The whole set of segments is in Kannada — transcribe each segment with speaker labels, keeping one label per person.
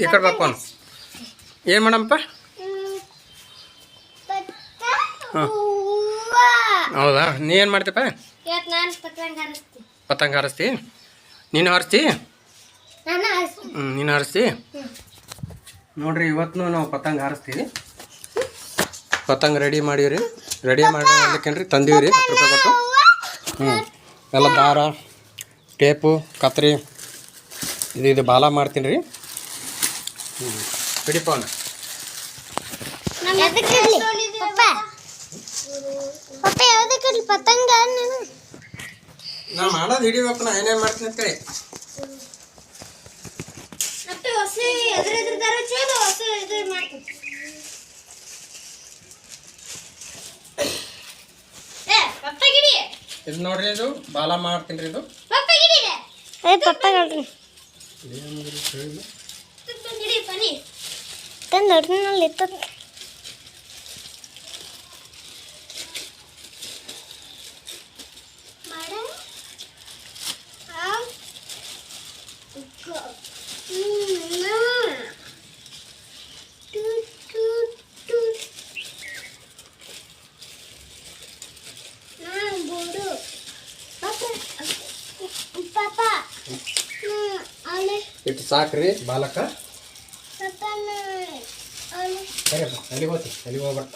Speaker 1: ಈ ಕಡೆ ಬಾಪ ಏನು ಮಾಡಪ್ಪ? ಹಾಂ ಹೌದಾ, ನೀ ಏನು ಮಾಡ್ತೀಪ್ಪ? ಪತಂಗ ಹಾರಿಸ್ತಿ? ನೀನು ಹಾರಿಸ್ತಿ? ನೀನು ಹಾರಿಸ್ತಿ? ನೋಡ್ರಿ, ಇವತ್ತು ನಾವು ಪತಂಗ ಹಾರಿಸ್ತೀವಿ. ಪತಂಗ ರೆಡಿ ಮಾಡೀವ್ರಿ. ರೆಡಿ ಮಾಡ್ಲಿಕ್ಕೇನ್ರಿ ತಂದೀವ್ರಿ 10 ರೂಪಾಯಿ ಕೊಟ್ಟು. ಎಲ್ಲ ದಾರ, ಟೇಪು, ಕತ್ರಿ ಇದು ಬಾಲ ಮಾಡ್ತೀನಿ ರೀ. ಬಿಡಿಪ ಅವನು
Speaker 2: ಪತಂಗ
Speaker 1: ನಾ ಮಾಡೋದು ಹಿಡಿಬೇಕು. ನಾ ಏನೇನು ಮಾಡ್ತೀನಿ ಅಂತೇಳಿ ಇದು ನೋಡ್ರಿ, ಇದು ಬಾಲ ಮಾಡ್ತೀನಿ ರೀ. ಇದು ಇಟ್ಟು ಸಾಕ್ರಿ ಬಾಲಕ. ಅಲ್ಲಿಗೆ ಹೋಗ್ತಿ, ಅಲ್ಲಿಗೆ ಹೋಗ್ಬರ್ತ.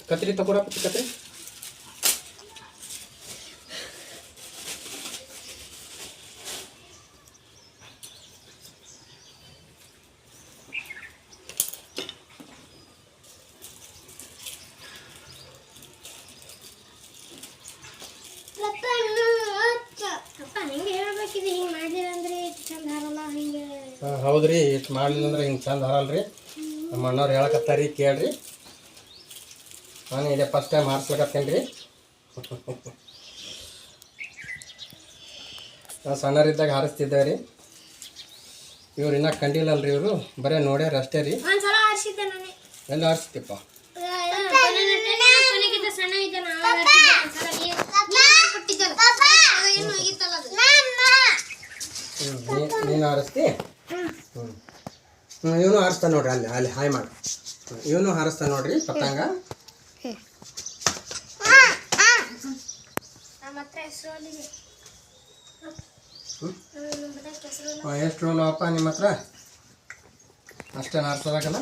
Speaker 1: ಕತ್ರಿ ತಗೊಡಪ್ಪ, ಕತ್ರಿ. ಹೌದ್ರಿ, ಇಷ್ಟು ಮಾಡಲಿಲ್ಲ ಅಂದ್ರೆ ಹಿಂಗೆ ಚಂದ ಹಾರಲ್ರಿ. ನಮ್ಮ ಅಣ್ಣವ್ರು ಹೇಳಕತ್ತಾರಿ, ಕೇಳ್ರಿ. ನಾನು ಇದೇ ಫಸ್ಟ್ ಟೈಮ್ ಹಾರಿಸ್ಲಿಕತ್ತೇನೆ ರೀ. ನಾವು ಸಣ್ಣರಿದ್ದಾಗ ಹಾರಿಸ್ತಿದ್ದೇವೆ ರೀ. ಇವ್ರು ಇನ್ನೂ ಕಂಡಿಲ್ಲಲ್ರಿ, ಇವರು ಬರೀ ನೋಡ್ಯಾರ ಅಷ್ಟೇ ರೀ. ಎಲ್ಲ ಹಾರಿಸ್ತಿಪ್ಪ. ನೀನು ಹಾರಿಸ್ತಿ? ಇವನು ಹಾರಿಸ್ತಾ ನೋಡ್ರಿ. ಅಲ್ಲಿ ಅಲ್ಲಿ ಹಾಯ್ ಮಾಡಿ. ಇವನು ಹಾರಿಸ್ತಾ ನೋಡ್ರಿ ಪತಂಗ. ಎಷ್ಟು ರೋಲ್ ಅವಪ್ಪ ನಿಮ್ಮ ಹತ್ರ? ಅಷ್ಟೇನು ಹಾರಿಸೋದಾಗಲ್ಲ?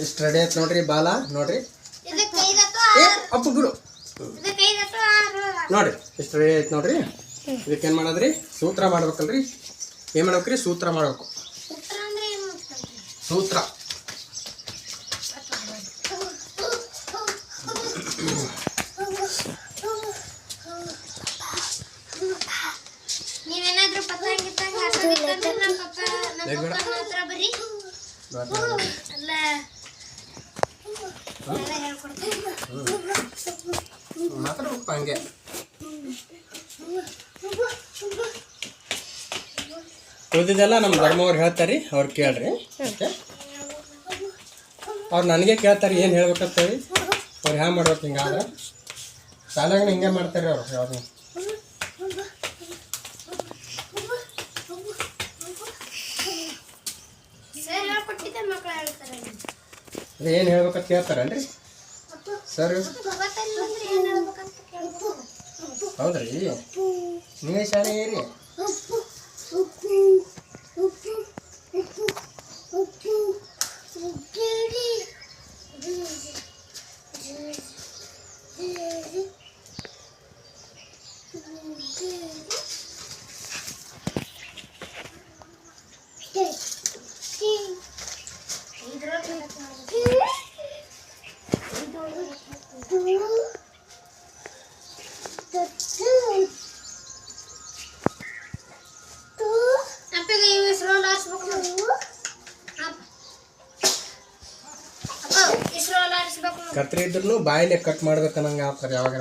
Speaker 1: ಇಷ್ಟು ರೆಡಿ ಆಯ್ತು ನೋಡ್ರಿ ಬಾಲ. ನೋಡ್ರಿ ಅಪ್ಪ ಗುರು ನೋಡ್ರಿ, ಇಷ್ಟು ರೆಡಿ ಆಯ್ತು ನೋಡ್ರಿ. ಇದಕ್ಕೇನು ಮಾಡೋದ್ರಿ? ಸೂತ್ರ ಮಾಡ್ಬೇಕಲ್ರಿ. ಏನು ಮಾಡ್ಬೇಕ್ರಿ? ಸೂತ್ರ ಮಾಡ್ಬೇಕು. ಸೂತ್ರ ಮಾತಾಡ್ಬೇಕು ಹಂಗೆ. ಉಳಿದಿದ್ದೆಲ್ಲ ನಮ್ಮ ಧರ್ಮವ್ರು ಹೇಳ್ತಾರೆ, ಅವ್ರು ಕೇಳ್ರಿ. ಓಕೆ, ಅವ್ರು ನನಗೆ ಕೇಳ್ತಾರೆ ಏನು ಹೇಳ್ಬೇಕಂತೇಳಿ. ಅವ್ರು ಹ್ಯಾಂಗೆ ಮಾಡ್ಬೇಕು? ಹಿಂಗಾದ್ರೆ ಶಾಲೆಗೆ ಹಿಂಗೆ ಮಾಡ್ತಾರೆ ಅವ್ರು. ಯಾವ್ದು ಅದೇ ಏನು ಹೇಳ್ಬೇಕಂತ ಕೇಳ್ತಾರನ್ರಿ ಸರ್? ಹೌದ್ರಿ, ನೀವೇ ಶಾಲೆ ಏರಿ.
Speaker 2: Isrolar
Speaker 1: ಕತ್ರಿ ಇದ್ರೂ ಬಾಯಿಲೆ ಕಟ್ ಮಾಡ್ಬೇಕನ್ನಂಗೆ ಆಗ್ತಾರೆ ಯಾವಾಗ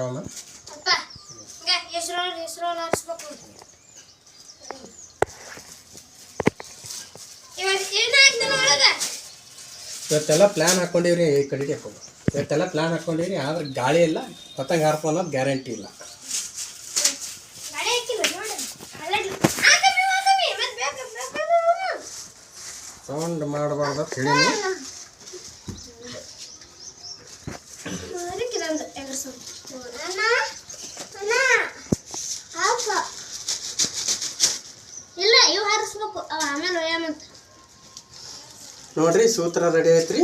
Speaker 1: ಇವತ್ತೆಲ್ಲ ಪ್ಲ್ಯಾನ್ ಹಾಕ್ಕೊಂಡಿವ್ರಿ. ಈ ಕಡೆಗೆ ಹಾಕೋದು ಇವತ್ತೆಲ್ಲ ಪ್ಲ್ಯಾನ್ ಹಾಕ್ಕೊಂಡಿವ್ರಿ. ಆದ್ರೆ ಗಾಳಿ ಇಲ್ಲ, ಪತಂಗ ಹಾರ್ಪ ಅನ್ನೋದು ಗ್ಯಾರಂಟಿ ಇಲ್ಲ. ಸೌಂಡ್ ಮಾಡಬಾರ್ದು ತಿಳಿನಿ. ನೋಡ್ರಿ ಸೂತ್ರ ರೆಡಿ ಐತ್ರಿ.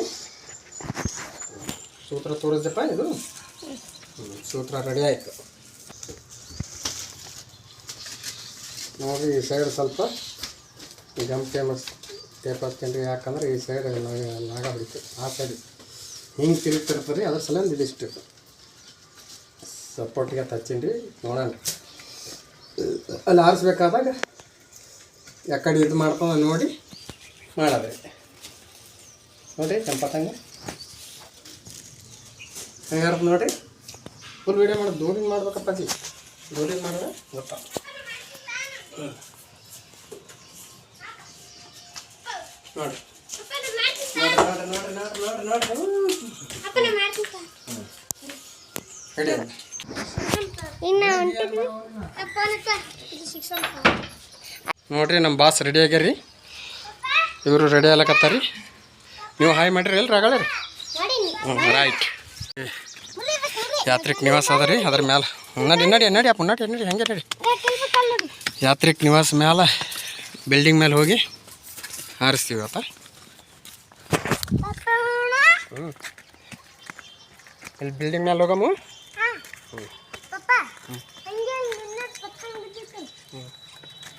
Speaker 1: ಸೂತ್ರ ತೋರಿಸ್ದಪ್ಪ ಇದು. ಸೂತ್ರ ರೆಡಿ ಆಯ್ತು ನೋಡ್ರಿ. ಈ ಸೈಡ್ ಸ್ವಲ್ಪ ಗಮ್ ಟೇಪ್ ಹಚ್ತೀನಿ ರೀ. ಯಾಕಂದ್ರೆ ಈ ಸೈಡ್ ನಾಗ ಹೊಡಿತು. ಆ ಸೈಡ್ ಹಿಂಗೆ ತಿರುಗ್ತಿರ್ತದೆ. ಅದ್ರ ಸಲಿಂದ ಇದಿಷ್ಟು ಸಪೋರ್ಟ್ಗೆ ಹಚ್ಚೀನಿ ರೀ. ನೋಡೋಣ ಅಲ್ಲಿ ಆರಿಸ್ಬೇಕಾದಾಗ ಯಾಕಡೆ ಇದು ಮಾಡ್ಕೊಂಡು ನೋಡಿ ಮಾಡೋದ್ರಿ. ನೋಡಿರಿ ಕೆಂಪತ್ತಂಗೆ ಹಂಗಾರ ನೋಡಿರಿ. ಫುಲ್ ವೀಡಿಯೋ ಮಾಡೋದು ದೂರಿಂದ ಮಾಡ್ಬೇಕಪ್ಪಾಜಿ. ದೂರಿಂದ ಮಾಡಿದ್ರೆ ಗೊತ್ತಾ. ನೋಡಿ ನೋಡ್ರಿ ನಮ್ಮ ಬಾಸ್ ರೆಡಿ ಆಗ್ಯಾರಿ. ಇವರು ರೆಡಿ ಆಗ್ಲಕತ್ತಾರಿ. ನೀವು ಹಾಯ್ ಮಾಡಿರಿ ಎಲ್ಲಿ ರಾಗಳ ರೀ. ರೈಟ್. ಯಾತ್ರಿಕ್ ನಿವಾಸ ಅದ ರೀ. ಅದ್ರ ಮ್ಯಾಲೆ ನಡಿ ಅಪ್ಪ ನಡಿ ಹಂಗೆ ನಡಿ. ಯಾತ್ರಿಕ್ ನಿವಾಸ ಮ್ಯಾಲೆ ಬಿಲ್ಡಿಂಗ್ ಮೇಲೆ ಹೋಗಿ ಹಾರಿಸ್ತೀವಿ ಆತ. ಇಲ್ಲಿ ಬಿಲ್ಡಿಂಗ್ ಮೇಲೆ ಹೋಗಮ್ಮ.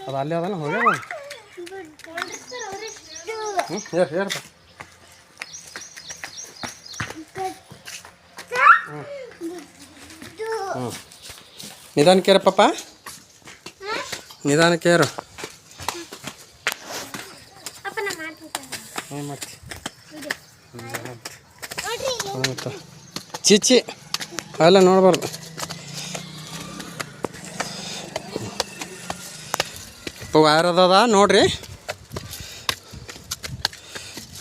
Speaker 1: ಅದು ಅಲ್ಲೇ ಅದನ್ನ ಹೋಗ್ಯ ಹೇಳ್ಪ. ನಿಧಾನಕ್ಕೆ ಇರು ಪಾಪ, ನಿಧಾನಕ್ಕೆ ಇರು. ಏನು ಮಾಡ್ತಿ ಚಿಚ್ಚಿ ಅವೆಲ್ಲ ನೋಡ್ಬಾರ್ದು. ವೈರ್ ಅದ ನೋಡ್ರಿ.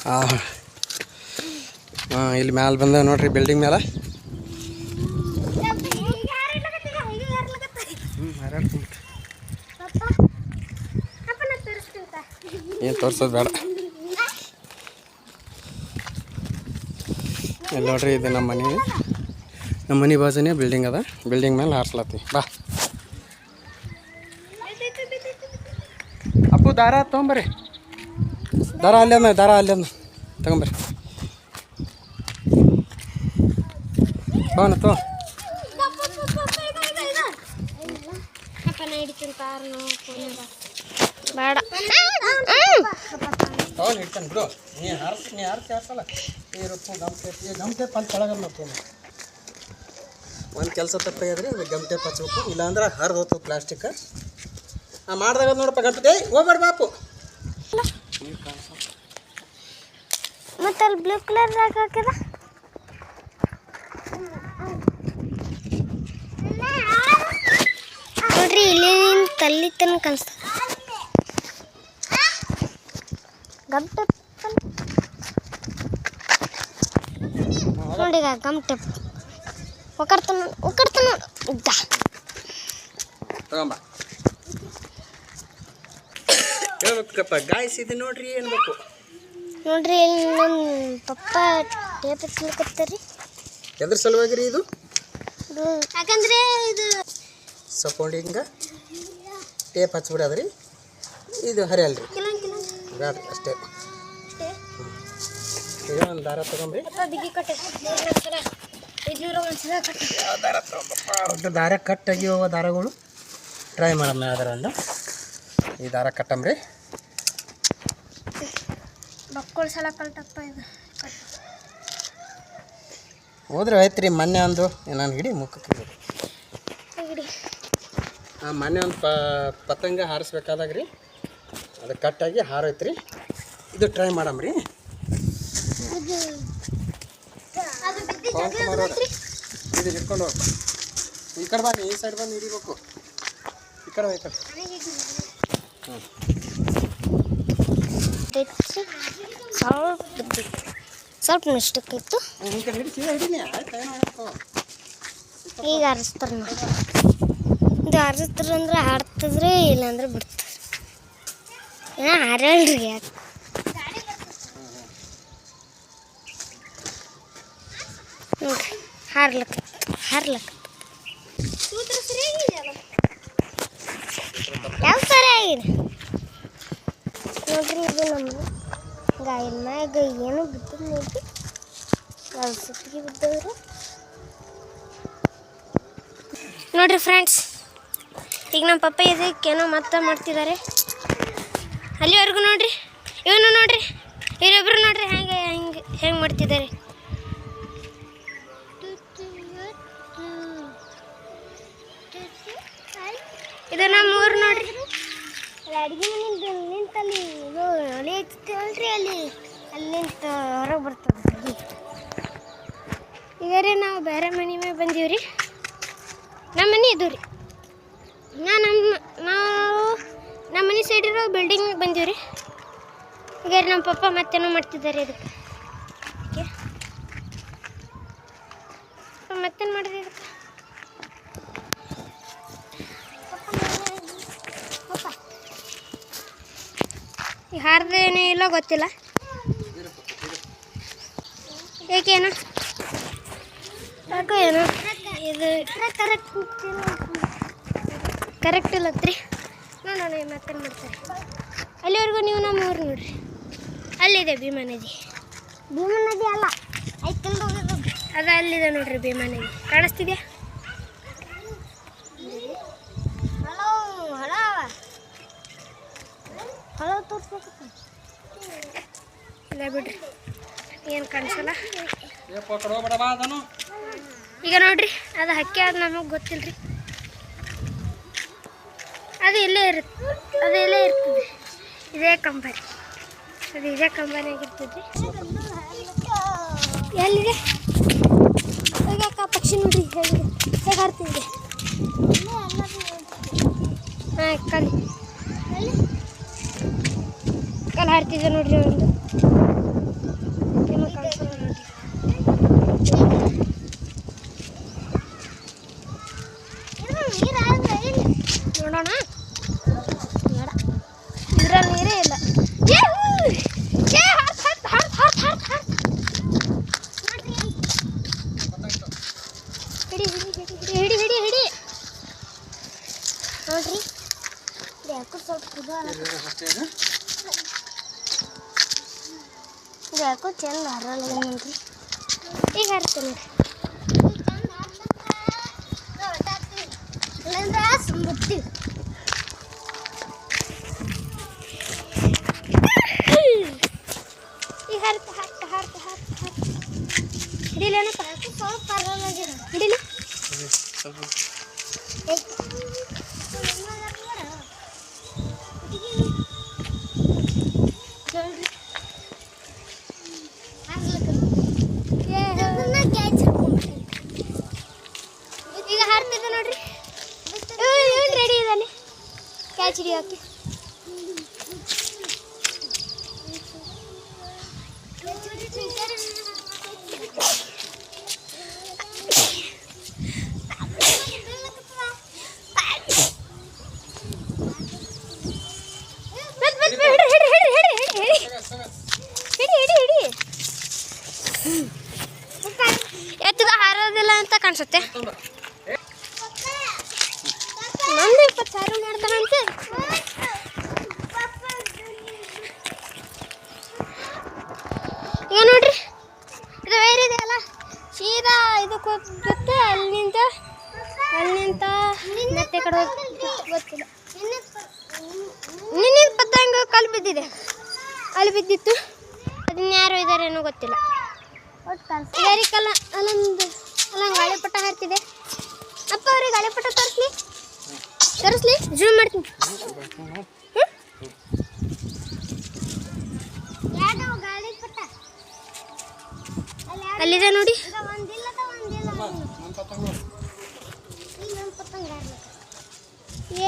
Speaker 1: ಹಾಂ ಇಲ್ಲಿ ಮ್ಯಾಲೆ ಬಂದ ನೋಡ್ರಿ ಬಿಲ್ಡಿಂಗ್ ಮೇಲೆ. ಏನು ತೋರ್ಸೋದು ಬೇಡ. ಇಲ್ಲಿ ನೋಡ್ರಿ ಇದು ನಮ್ಮ ಮನೆ ಬಾಜುನೇ ಬಿಲ್ಡಿಂಗ್ ಅದ. ಬಿಲ್ಡಿಂಗ್ ಮೇಲೆ ಹಾರಿಸ್ಲತ್ತಿ ಬಾ. ಅಪ್ಪು ದಾರ ತೊಗೊಂಬರ್ರಿ. ದಾರ ಅಲ್ಲಿ ಅಂದ ತಗೊಂಬರ್ರಿ. ತೋ ಬೇಡ ತಗೊಂಡು ಇಡ್ತಾನೆ ಬಿಡು. ನೀ ಹಾರಿಸಲ್ಲ. ಗಮ್ ಟೇಪ್ ಅಲ್ಲಿ ಕೆಳಗೆ ಮಾಡ್ತೀನಿ. ಒಂದು ಕೆಲಸ ತಪ್ಪಾಗ್ಯದ್ರಿ. ಅದು ಗಮ್ ಟೇಪ್ ಹಚ್ಬೇಕು, ಇಲ್ಲಾಂದ್ರೆ ಹರಿದು ಹೋಗ್ತದೆ ಪ್ಲಾಸ್ಟಿಕ್. ಮಾಡ್ದಾಗ ನೋಡಪ್ಪ ಗಂಟೆ ಹೋಗ್ಬಾರ್ದು ಬಾಪು.
Speaker 2: ಮತ್ತೆ ಅಲ್ಲಿ ಬ್ಲೂ ಕಲರ್ ಹಾಕಿದ ನೋಡ್ರಿ. ಇಲ್ಲಿ ತಲ್ಲಿ ತನಕ ಅನ್ಸ್ತ ಗಮ್ ಟೇಪ್ ನೋಡಿ. ಗಮ್ ಟೇಪ್ ಒಕ್ಕಡ್ತಾನ
Speaker 1: ತಗೊಂಬ. ಹೇಳ್ಬೇಕಪ್ಪ ಗಾಯ್ಸ್. ಇದು ನೋಡ್ರಿ ಏನ್ಬೇಕು
Speaker 2: ನೋಡ್ರಿ. ಇಲ್ಲಿ ನಮ್ಮ ಪಪ್ಪ ಟೇಪ್ ಹಚ್ಲಿಕತ್ತಾರಿ.
Speaker 1: ಎದ್ರ ಸಲುವಾಗಿ ರೀ ಇದು?
Speaker 2: ಯಾಕಂದ್ರೆ ಇದು
Speaker 1: ಸಪೋರ್ಟಿಂಗ ಟೇಪ್ ಹಚ್ಬಿಡೋದ್ರಿ. ಇದು ಹರಿಯಲ್ರಿ ಬೇಡ ಅಷ್ಟೇ. ಈಗ ಒಂದು ದಾರ ತಗೊಂಬ್ರಿ. ದಾರ ತಗೊಂಬಪ್ಪ. ದಾರ ಕಟ್ ಆಗಿವ ದಾರಗಳು ಟ್ರೈ ಮಾಡಮ್ಮ. ಯಾವ್ದಾರ ಈ ದಾರ ಕಟ್ಟಂಬ್ರಿ.
Speaker 2: ಮಕ್ಕಳು ಸಲ ಕಲ್ಟಪ್ಪ ಇದು
Speaker 1: ಹೋದ್ರೆ ಆಯ್ತು ರೀ. ಮೊನ್ನೆ ಒಂದು ನಾನು ಹಿಡಿ ಮುಖಕ್ಕೆ ಮೊನ್ನೆ ಒಂದು ಪತಂಗ ಹಾರಿಸ್ಬೇಕಾದಾಗ ರೀ ಅದು ಕಟ್ಟಾಗಿ ಹಾರೈತ್ರಿ. ಇದು ಟ್ರೈ ಮಾಡಮ್ರಿ. ಪವನ್ ಕುಮಾರ್ ಅವ್ರೆ ಇದು ಹಿಡ್ಕೊಂಡು ಹೋಗಿ ಈ ಕಡೆ ಬನ್ನಿ, ಈ ಸೈಡ್ ಬಂದು ಹಿಡಿಬೇಕು. ಈ ಕಡೆ ಈ ಕಡೆ.
Speaker 2: ಸ್ವಲ್ಪ ಮಿಸ್ಟೇಕ್ ಇತ್ತು.
Speaker 1: ಈ ಕಡೆ ಹಿಡಿ, ಸೀದಾ ಹಿಡೀನಿ. ಆಯ್ತು, ಏನಾಯ್ತು?
Speaker 2: ಈಗ ಆರಿಸ್ತಾರೆ ನೋಡಿ. ಇದು ಆರಿಸ್ತಾರಂದ್ರೆ ಹಾಡ್ತದ್ರಿ, ಇಲ್ಲಾಂದ್ರೆ ಬಿಡ್ತದೆ. ಏನೋ ಹಾರಲ್ರಿ ಯಾಕೆ ನೋಡ್ರಿ, ಹಾರ್ಲಕ್ಕ ಯಾವ ಸರಿ ಆಗಿದೆ ನೋಡ್ರಿ. ಇದು ನಮ್ಮ ಗಾಯನ ಮ್ಯಾಗ ಏನು ಬಿದ್ದದ ನೋಡ್ರಿ, ಯಾವ ಸುತ್ತಿಗೆ ಬಿದ್ದವ್ರಿ ನೋಡ್ರಿ ಫ್ರೆಂಡ್ಸ್. ಈಗ ನಮ್ಮ ಪಪ್ಪ ಇದಕ್ಕೇನೋ ಮತ್ತೆ ಮಾಡ್ತಿದ್ದಾರೆ. ಅಲ್ಲಿವರೆಗೂ ನೋಡ್ರಿ, ಇವನು ನೋಡ್ರಿ, ಇವರಿಬ್ರು ನೋಡ್ರಿ ಹೆಂಗೆ ಮಾಡ್ತಿದ್ದಾರೆ. ಇದು ನಮ್ಮ ಊರು ನೋಡ್ರಿ. ಅಡುಗೆ ಮನೆ ನಿಂತಲ್ಲಿ ಇದು ಒಲೆ ಹಚ್ತೇವಲ್ರಿ, ಅಲ್ಲಿ ನಿಂತು ಹೊರಗೆ ಬರ್ತದೆ ಅಡುಗೆ. ಈಗ ರೀ ನಾವು ಬೇರೆ ಮನೆ ಮೇಲೆ ಬಂದೀವ್ರಿ. ನಮ್ಮ ಮನೆ ಇದು ರೀ. ನಾವು ನಮ್ಮ ಮನೆ ಸೈಡ್ ಇರೋ ಬಿಲ್ಡಿಂಗ್ ಬಂದೀವ್ರಿ. ಈಗ ರೀ ನಮ್ಮ ಪಪ್ಪ ಮತ್ತೇನೋ ಮಾಡ್ತಿದ್ದಾರೆ ಇದಕ್ಕೆ. ಮತ್ತೇನು ಮಾಡಿದೆ ಇದಕ್ಕೆ? ಈ ಹಾರ್ದೇನೇ ಇಲ್ಲ ಗೊತ್ತಿಲ್ಲ ಏಕೇನು ಯಾಕೋ ಏನು ಇದು ಕರೆಕ್ಟ್ ಇಲ್ಲತ್ರಿ. ನೋಡೋಣ ಮತ್ತೇನು ಮಾಡ್ತಾರೆ. ಅಲ್ಲಿವರೆಗೂ ನೀವು ನಮ್ಮ ಊರು ನೋಡ್ರಿ, ಅಲ್ಲಿದೆ ಭೀಮಾ ನದಿ. ಭೀಮಾ ನದಿ ಅಲ್ಲ, ಅದು ಅಲ್ಲಿದೆ ನೋಡ್ರಿ ಭೀಮಾ ನದಿ. ಕಾಣಿಸ್ತಿದ್ಯಾ? ಹಲೋ ತೋರಿಸ್ಬೇಕು ಇಲ್ಲ ಬಿಡ್ರಿ, ಏನು ಕಾಣಿಸಲ್ಲ. ಈಗ ನೋಡ್ರಿ, ಅದು ಹಕ್ಕಿ ಅದು ನಮಗೆ ಗೊತ್ತಿಲ್ಲ ರೀ. ಅದು ಇಲ್ಲೇ ಇರ್ತದೆ, ಇದೇ ಕಂಬರಿ. ಅದು ಇದೇ ಕಂಬನಿಯಾಗಿರ್ತದೆ. ಎಲ್ಲಿದೆ ಯಾಕ ಪಕ್ಷಿ ನೋಡ್ರಿ ಹೇಗೆ ಹಾರ್ತಿದೆ. ಹಾಂ ಕಲ್ಲಿ ಹಾರ್ತಿದ್ದೆ ನೋಡ್ರಿ. ಒಂದು ನೋಡೋಣ, ಇದ್ರಲ್ಲಿ ನೀರೇ ಇಲ್ಲ. ಹಿಡಿ ನೋಡ್ರಿ, ಯಾಕೋ ಸ್ವಲ್ಪ ಯಾಕೋ ಚೆಂದ ಹರಲ್ಲ ನೋಡ್ರಿ. ಈಗ ಹಾರ್ತೇನೆ ಸುಂಬುತ್ತೀವಿ. ಈಗ ಹಾರ್ತ ಹಿಡಿಲೇನಪ್ಪ, ಸ್ವಲ್ಪ ಹಿಡಿಲಿ. ಈಗ ಹಾರ್ತಿದ್ದೆ ನೋಡ್ರಿ, ರೆಡಿ ಇದ್ದಾನೆ ಕ್ಯಾಚ್ ಹಿಡಿಯೋಕೆ. ಎತ್ತುಗ ಹಾರೋದಿಲ್ಲ ಅಂತ ಕಾಣಿಸುತ್ತೆ. ನಂದು 20,000 ಮಾಡ್ತಾನಂತೆ. ಈಗ ನೋಡ್ರಿ, ಇದು ವೈರ್ ಇದೆ ಅಲ್ಲ, ಸೀದಾ ಇದಕ್ಕೆ ಹೋಗುತ್ತೆ. ಅಲ್ಲಿಂದ ಮತ್ತೆ ಕಡೆ ಗೊತ್ತಿಲ್ಲ. ನಿನ್ನೆ ಪತ್ತಂಗ ಕಲ್ಲು ಬಿದ್ದಿದೆ, ಅಲ್ಲಿ ಬಿದ್ದಿತ್ತು. ಅದನ್ನ ಯಾರು ಇದ್ದಾರೇನೋ ಗೊತ್ತಿಲ್ಲ. ಕಲ್ಲ ಅಲ್ಲೊಂದು ಗಾಳಿಪಟ ಹಾರ್ತಿದೆ. ಅಪ್ಪ ಅವ್ರಿಗೆ ಗಾಳಿಪಟ ತರಿಸ್ಲಿ, ಜೂಮ್ ಮಾಡ್ತೀನಿ. ಗಾಳಿಪಟ ಅಲ್ಲಿ ಅಲ್ಲಿದೆ ನೋಡಿ.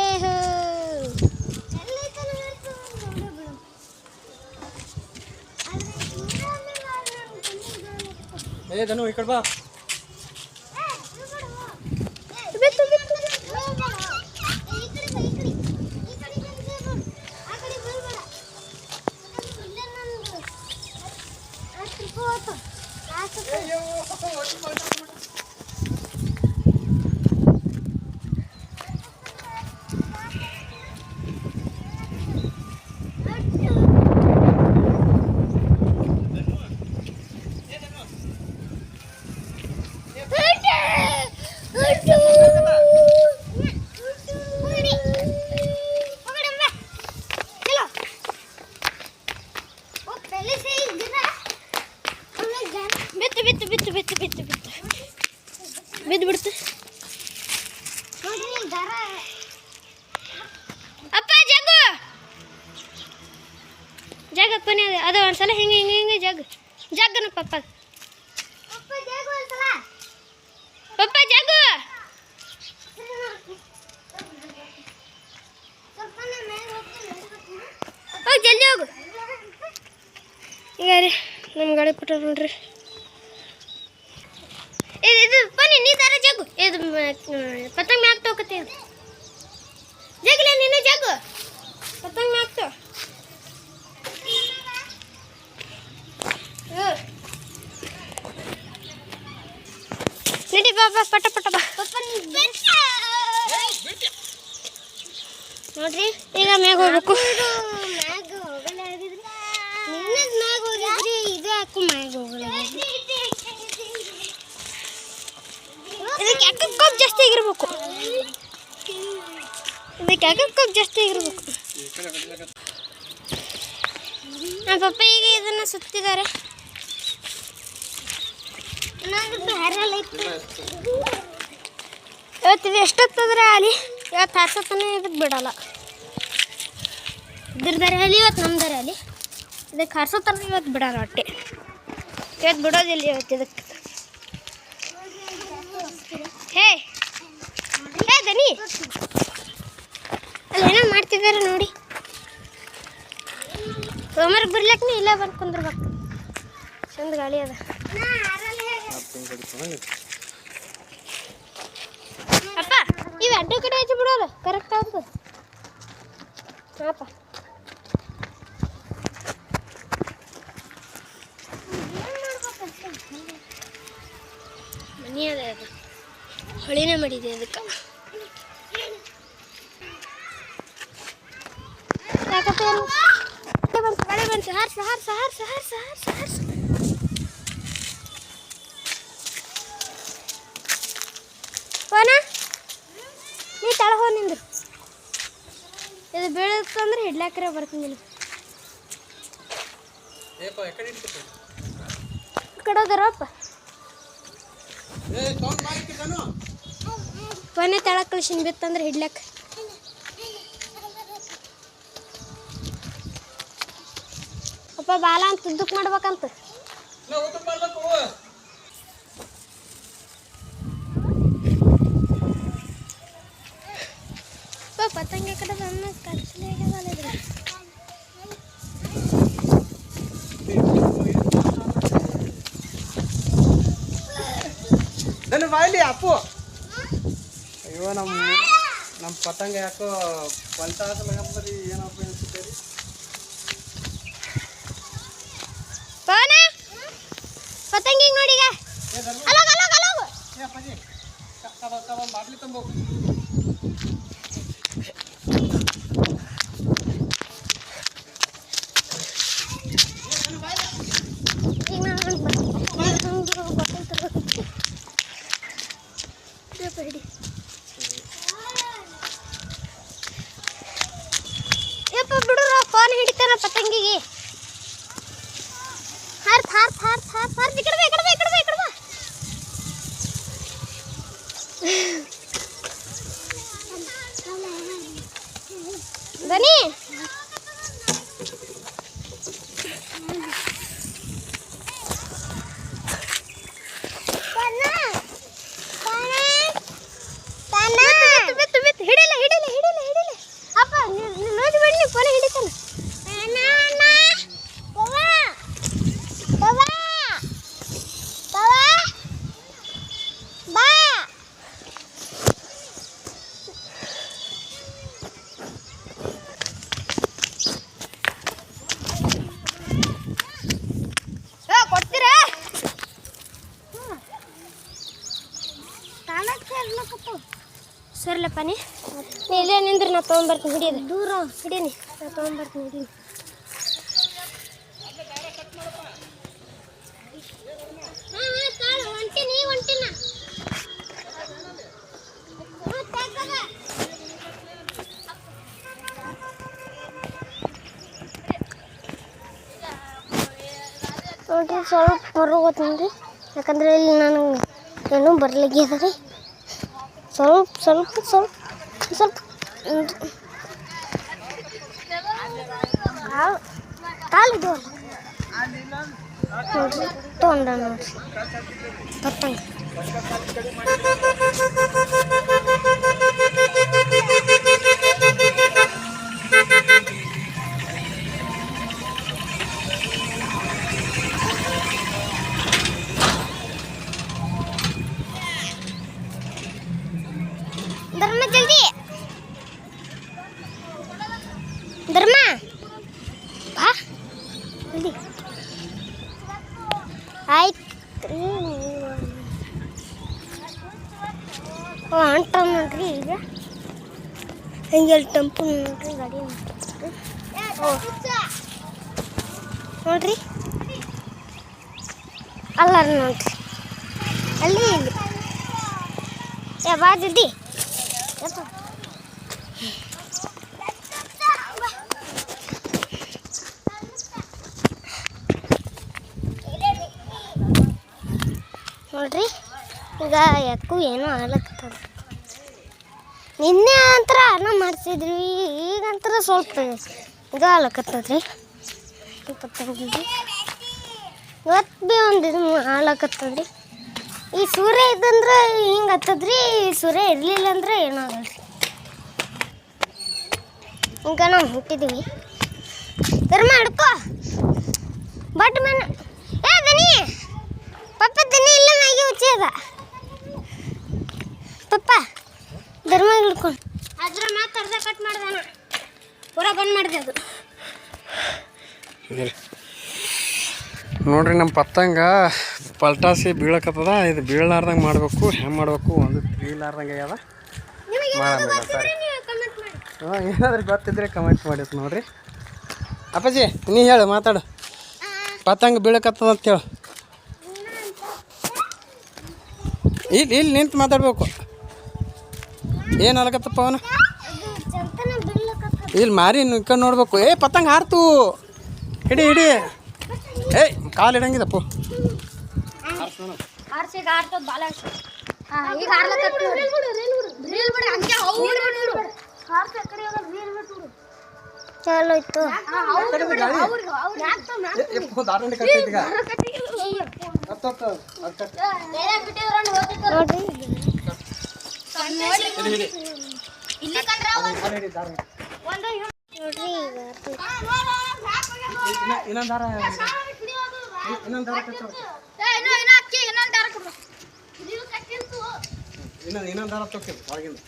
Speaker 2: ಏಹೋ
Speaker 1: ಏ ಧನು ಈ ಕಡೆ ಬಾ.
Speaker 2: ಬಿದ್ದು ಅಪ್ಪ ಜಗ್ಗು ಜಗಪ್ಪನೇ ಅದು ಒಂದ್ಸಲ ಹಿಂಗೆ ಹಿಂಗೆ ಹಿಂಗೆ ಜಗ್ಗನ ಪಪ್ಪ ಪಪ್ಪ ಜಗ್ಗು ಹೋಗಿ ಜಲ್ದಿ ಹೋಗು. ಈಗ ರೀ ನಮ್ಮ ಗಾಡಿ ಪುಟ್ಟ ನೋಡ್ರಿ. ಇದು ಬನ್ನಿ ನೀ ತರ ಜಗ್ಗು ಇದು ಪತಂಗ ಮ್ಯಾಗ್ತಾ ಹೋಗತ್ತೆ ಜಗ್ಲ ನೀನು ಜಗ್ಗು ಪತಂಗ ಮ್ಯಾಗ್ತಾ ನಡಿ ಬಾ ಬಾ ಪಟ ಪಟ ಬಾ ನೋಡ್ರಿ ಈಗ ಮ್ಯಾಗ ಹೋಗ್ಬೇಕು. ಮ್ಯಾಗ ಹೋಗಿದ್ರಿ ಇದು ಹಾಕು ಮ್ಯಾಗ ಹೋಗಲ್ಲ. ಇದಕ್ಕೆ ಯಾಕೆ ಕೊಬ್ಬು ಜಾಸ್ತಿ ಆಗಿರ್ಬೇಕು. ಇದಕ್ಕೆ ಯಾಕೆ ಕೊಬ್ಬು ಜಾಸ್ತಿ ಆಗಿರ್ಬೇಕು. ನಮ್ಮ ಪಪ್ಪ ಈಗ ಇದನ್ನು ಸುತ್ತಿದ್ದಾರೆ. ಇವತ್ತು ಇದು ಎಷ್ಟೊತ್ತಂದ್ರೆ ಅಲ್ಲಿ ಇವತ್ತು ಹಾರ್ಸೋತನ ಇದಕ್ಕೆ ಬಿಡಲ್ಲ. ಇದ್ರದಾರೆ ಅಲ್ಲಿ ಇವತ್ತು ನಮ್ದಾರೆ ಅಲ್ಲಿ ಇದಕ್ಕೆ ಹಾರ್ಸೋತನ ಇವತ್ತು ಬಿಡಲ್ಲ ಹೊಟ್ಟೆ. ಇವತ್ತು ಬಿಡೋದಿಲ್ಲ ಇವತ್ತು ಇದಕ್ಕೆ. ಹೇ ಹೇ ದನಿ ಅಲ್ಲಿ ಏನೋ ಮಾಡ್ತಿದ್ದಾರೆ ನೋಡಿ. ಸೋಮವಾರ ಬರ್ಲಿಕ್ಕೆ ಇಲ್ಲೇ ಬಂದು ಕುಂದ್ರಬೇಕು. ಚಂದ ಗಾಳಿ ಅದ. ಅಪ್ಪ ಇವು ಅಡ್ಡ ಕಡೆ ಹಚ್ಚಿ ಬಿಡೋಲ್ಲ ಕರೆಕ್ಟ್ ಆಗ್ತದೆ. ಹಾಪ ಮನಿ ಅದ ಅದು ಹೊಳಿನೇ ಮಾಡಿದೆ ಅದಕ್ಕೆ. ಯಾಕಪ್ಪ ಬಂತು ಮಳೆ ಬಂತು. ಹಾರ್ಸ ಹಾರ್ಸ ಹಾರ್ಸ ಹಾರ್ಸ ಹಾರ್ಸ ಹಾರ್ಸ. ಪೋನ ನೀ ತಳ ಹೋ ನಿಂದ್ರು. ಇದು ಬೀಳುತ್ತಂದ್ರೆ ಹಿಡ್ಲಾಕ್ರೆ ಬರ್ತೀನಿ. ಕಡೆ ಹೋದಾರಪ್ಪ ಪೋನೆ ತಳ ಕಳಿಸಿನ ಬಿತ್ತಂದ್ರೆ ಹಿಡ್ಲಾಕ. ಅಪ್ಪ ಬಾಲ ಅಂತ ಉದ್ದಕ್ಕೆ ಮಾಡ್ಬೇಕಂತ. ಪತಂಗ ಕಡೆ ಬಂದ ಕಡಿಸಲೇ ಆಗಿದ್ರೆ
Speaker 1: ನನ್ನ ಬಾಯ್ಲಿ ಅಪ್ಪು. ಅಯ್ಯೋ ನಮ್ಮ ಪತಂಗ ಯಾಕೋ ಪಂಚಾಸಲಗಂಬರಿ ಏನಪ್ಪ ಅನ್ಸುತ್ತೇರಿ.
Speaker 2: ಪತಂಗಿ ನೋಡಿಗ ಅಲೋಗ ಅಲೋಗ ಅಲೋಗ
Speaker 1: ಏ ಅಪ್ಪಾಜಿ ಕಬ ಬಾಟ್ಲಿ ತಂಬೋ.
Speaker 2: ಯಪ್ಪ ಬಿಡುರ phone ಹಿಡಿತಾನ ಪತಂಗಿಗೆ. Hearth hearth hearth hearth hearth ಈ ಕಡೆ ಬಾ ಈ ಕಡೆ ಬಾ ಈ ಕಡೆ ಬಾ ಈ ಕಡೆ ಬಾ. ಸರ್ಲಪ್ಪ ನೀ ಇಲ್ಲೇ ನಿಂದ್ರೆ ನಾ ತೊಗೊಂಬರ್ತೀನಿ ಹಿಡಿಯೋದು ದೂರ ಹಿಡೀನಿ ನಾ ತೊಗೊಂಬರ್ತೀನಿ ಹಿಡೀನಿ ನೋಡ್ರಿ ಸ್ವಲ್ಪ ಹೊರಗೆ ಹೋಗ್ತೀನಿ ರೀ ಯಾಕಂದ್ರೆ ಇಲ್ಲಿ ನಾನು ಏನೂ ಬರ್ಲಿಕ್ಕೆ ರೀ ಸ್ವಲ್ಪ ಸ್ವಲ್ಪ ಸ್ವಲ್ಪ ಸ್ವಲ್ಪ ಕಾಲಿದು ನೋಡ್ರಿ ತೊಗೊಂಡ ನೋಡ್ರಿ ಪತ್ತಂಗ ಧರ್ಮ ಜಲ್ದಿ ಧರ್ಮ ಬಾ ಜಲ್ದಿ ಆಯ್ತು ರೀ ಅಂಟ ನೋಡ್ರಿ ಈಗ ಹಂಗೆ ಟೆಂಪು ನೋಡ್ರಿ ಗಾಡಿ ನೋಡ್ರಿ ಅಲ್ಲ ನೋಡ್ರಿ ಅಲ್ಲಿ ಇಲ್ಲಿ ಬಾ ಜಲ್ದಿ ನೋಡ್ರಿ ಈಗ ಯಾಕೂ ಏನೋ ಆಗ್ಲತ್ತದ ನಿನ್ನೆ ಅಂತರ ಅನ್ನ ಮಾಡ್ತಿದ್ರಿ ಈಗಂತರ ಸ್ವಲ್ಪ ಇದು ಆಗ್ಲಕತ್ತದ್ರಿ ಇವತ್ತು ಭೀ ಒಂದು ಇದು ಆಗ್ಲಕತ್ತದ್ರಿ ಈ ಸೂರ್ಯ ಇದ್ದಂದ್ರೆ ಹಿಂಗೆ ಹತ್ತದ್ರಿ ಸೂರ್ಯ ಇರಲಿಲ್ಲ ಅಂದ್ರೆ ಏನೂ ಆಗಲ್ರಿ ಈಗ ನಾವು ಹುಟ್ಟಿದ್ದೀವಿ ಧರ್ಮ ಹಿಡ್ಕೋ ಬಟ್ ಮನ ಏ ದನಿ ಪಪ್ಪ ದನಿ ಇಲ್ಲ ಮ್ಯಾಗಿ ಹುಚ್ಚಿ ಅದ ಪಪ್ಪ ಧರ್ಮ ಹಿಡ್ಕೊಂಡು ಅದ್ರ ಮಾತು ಅರ್ಧ ಕಟ್ ಮಾಡ್ದಾನ ಪೂರ ಬಂದ್ ಮಾಡಿದೆ ಅದು
Speaker 1: ನೋಡ್ರಿ ನಮ್ಮ ಪತಂಗ ಪಲ್ಟಾಸಿ ಬೀಳಕತ್ತದ ಇದು ಬೀಳಲಾರ್ದಂಗೆ ಮಾಡಬೇಕು ಹೆಂಗೆ ಮಾಡಬೇಕು ಒಂದು ತಿಳಿಲಾರ್ದಂಗೆ ಆಗ್ಯದ ಮಾಡೋಣ ಸರಿ ಏನಾದ್ರೂ ಗೊತ್ತಿದ್ರೆ ಕಮೆಂಟ್ ಮಾಡಿತ್ತು ನೋಡ್ರಿ ಅಪ್ಪಾಜಿ ನೀ ಹೇಳು ಮಾತಾಡು ಪತಂಗ ಬೀಳಕತ್ತದ ಅಂತೇಳು ಇಲ್ಲಿ ನಿಂತು ಮಾತಾಡ್ಬೇಕು ಏನು ಅಲಕತ್ತಪ್ಪ ಅವನು ಇಲ್ಲಿ ಮಾರಿ ನಿಂತ್ಕೊಂಡು ನೋಡ್ಬೇಕು ಏ ಪತಂಗ ಹಾರ್ತು ಹಿಡಿ ಹಿಡಿ ಏಯ್ ಕಾಲು ಇಡಂಗಿದಪ್ಪ
Speaker 2: ಚಲೋ ಇತ್ತು
Speaker 1: ಇನ್ನೊಂದು ದಾರ ತೊಕ್ಕಿಲ್ಲ ಹೊರಗಿಂದ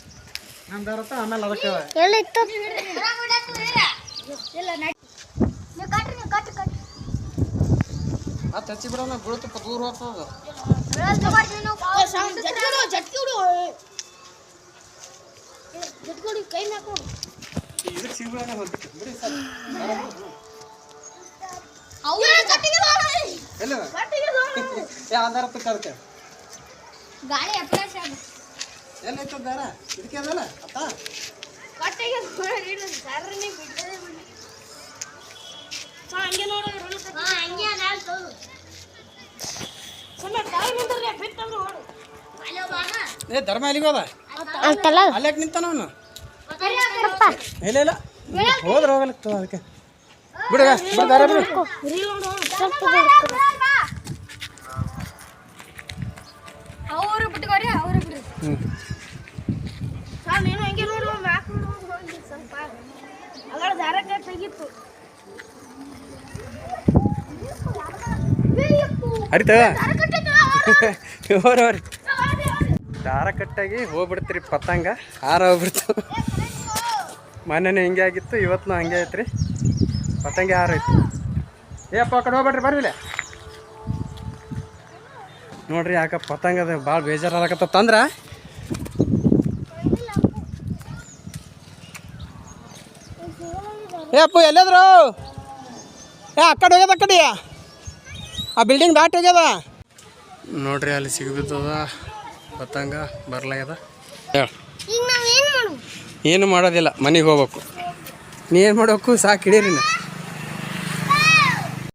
Speaker 1: ಇನ್ನೊಂದು ದಾರ ಆಮೇಲೆ ಅದಕ್ಕೆ
Speaker 2: ಎಲ್ಲಿತ್ತು
Speaker 1: ಮತ್ತೆ ಹಚ್ಚಿ ಬಿಡೋಣ ಬೀಳ್ತಪ್ಪ ದೂರ ಹೋಗ್ತದ ಇದಕ್ಕೆ ಸಿಗ್ಬಿಡೋಣ ಬಿಡಿ ಸರ್ ಎಲ್ಲ ಯಾವ ದಾರ ಅದಕ್ಕೆ
Speaker 2: ಗಾಳಿ ಅಪ್ಲಾಶ
Speaker 1: ಎಲ್ಲ ಐತದ ದಾರ ಇದಕ್ಕೆ ಅದಲ್ಲ ಅತ್ತ
Speaker 2: ಹಂಗೆ
Speaker 1: ಏ ಧರ್ಮ ಎಲ್ಲಿಗೆ ಹೋದ
Speaker 2: ಅಂತಲ್ಲ
Speaker 1: ಅಲ್ಲೇ ನಿಂತಾನ ಅವನು ಇಲ್ಲ ಇಲ್ಲ ಹೋದ್ರೆ ಹೋಗಲಿತ್ತು ಅದಕ್ಕೆ ಬಿಡುಗ ದಾರ ಬಿಡು
Speaker 2: ಅವರು ಬಿಟ್ಕೋರಿ ಅವರು ಬಿಡು ನೀನು ಹಂಗೆ ನೋಡು ಸ್ವಲ್ಪ ಅಗಳ ದಾರಕ್ಕೆ ತೆಗಿತ್ತು
Speaker 1: ಅರಿತವ ಹೋರಿ ದಾರ ಕಟ್ಟಾಗಿ ಹೋಗ್ಬಿಡ್ತೀರಿ ಪತಂಗ ಹಾರ ಹೋಗ್ಬಿಡ್ತು ಮೊನ್ನೆನೇ ಹಿಂಗೆ ಆಗಿತ್ತು ಇವತ್ತು ಹಂಗೆ ಐತ್ರಿ ಪತಂಗ ಹಾರೈತಿ ಏಪ್ಪ ಆ ಕಡೆ ಹೋಗ್ಬೇಡ್ರಿ ಬರ್ವಿಲ್ಲ ನೋಡ್ರಿ ಯಾಕ ಪತಂಗದ ಭಾಳ ಬೇಜಾರಾಗತ್ತ ತಂದ್ರ ಏ ಅಪ್ಪು ಎಲ್ಲಾದ್ರು ಏ ಆ ಕಡೆ ಹೋಗ್ಯದ ಆ ಕಡೆ ಆ ಬಿಲ್ಡಿಂಗ್ ದಾಟಿ ಹೋಗ್ಯದ ನೋಡ್ರಿ ಅಲ್ಲಿ ಸಿಗ್ಬಿತ್ತದ ಪತಂಗ ಬರ್ಲಾಗ್ಯದ ಹೇಳು
Speaker 2: ಈಗ ನಾವೇನು ಮಾಡೋದು?
Speaker 1: ಏನು ಮಾಡೋದಿಲ್ಲ ಮನೆಗೆ ಹೋಗ್ಬೇಕು. ನೀ ಏನು ಮಾಡ್ಬೇಕು ಸಾಕು ಹಿಡೀರಿ